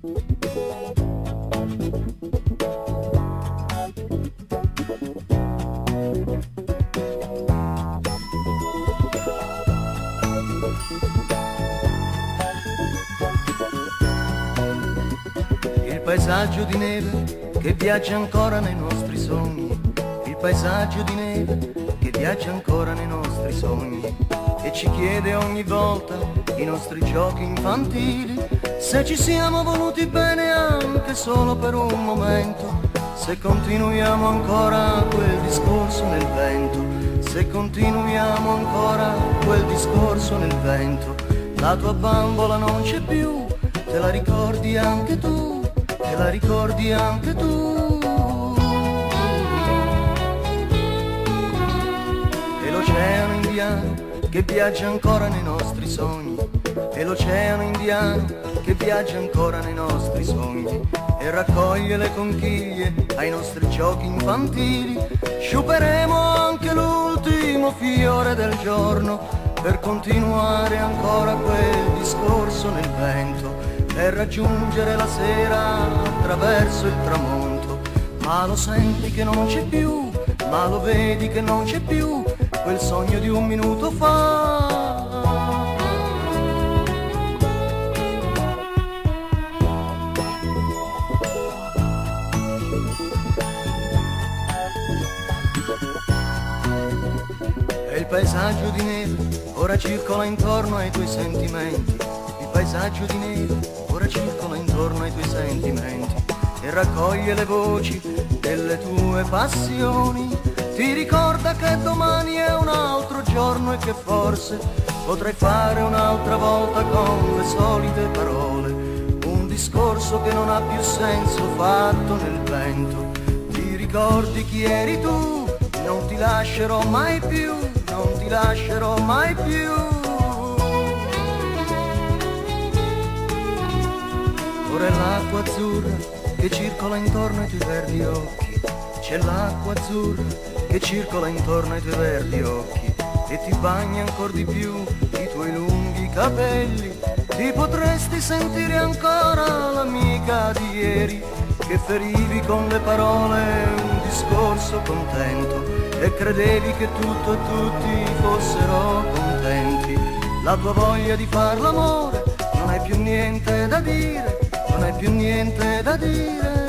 Il paesaggio di neve che viaggia ancora nei nostri sogni, il paesaggio di neve che viaggia ancora nei nostri sogni e ci chiede ogni volta i nostri giochi infantili se ci siamo voluti bene anche solo per un momento, se continuiamo ancora quel discorso nel vento, se continuiamo ancora quel discorso nel vento. La tua bambola non c'è più, te la ricordi anche tu, te la ricordi anche tu. E l'oceano indiano che viaggia ancora nei nostri sogni, e l'oceano indiano che viaggia ancora nei nostri sogni e raccoglie le conchiglie ai nostri giochi infantili. Sciuperemo anche l'ultimo fiore del giorno per continuare ancora quel discorso nel vento, per raggiungere la sera attraverso il tramonto. Ma lo senti che non c'è più, ma lo vedi che non c'è più quel sogno di un minuto fa. E il paesaggio di neve ora circola intorno ai tuoi sentimenti, il paesaggio di neve ora circola intorno ai tuoi sentimenti e raccoglie le voci delle tue passioni. Ti ricorda che domani è un altro giorno e che forse potrai fare un'altra volta con le solite parole un discorso che non ha più senso fatto nel vento. Ti ricordi chi eri tu? Non ti lascerò mai più, non ti lascerò mai più. Ora è l'acqua azzurra che circola intorno ai tuoi verdi occhi, c'è l'acqua azzurra che circola intorno ai tuoi verdi occhi e ti bagna ancor di più i tuoi lunghi capelli. Ti potresti sentire ancora l'amica di ieri che ferivi con le parole un discorso contento e credevi che tutto e tutti fossero contenti. La tua voglia di far l'amore non hai più niente da dire, non hai più niente da dire.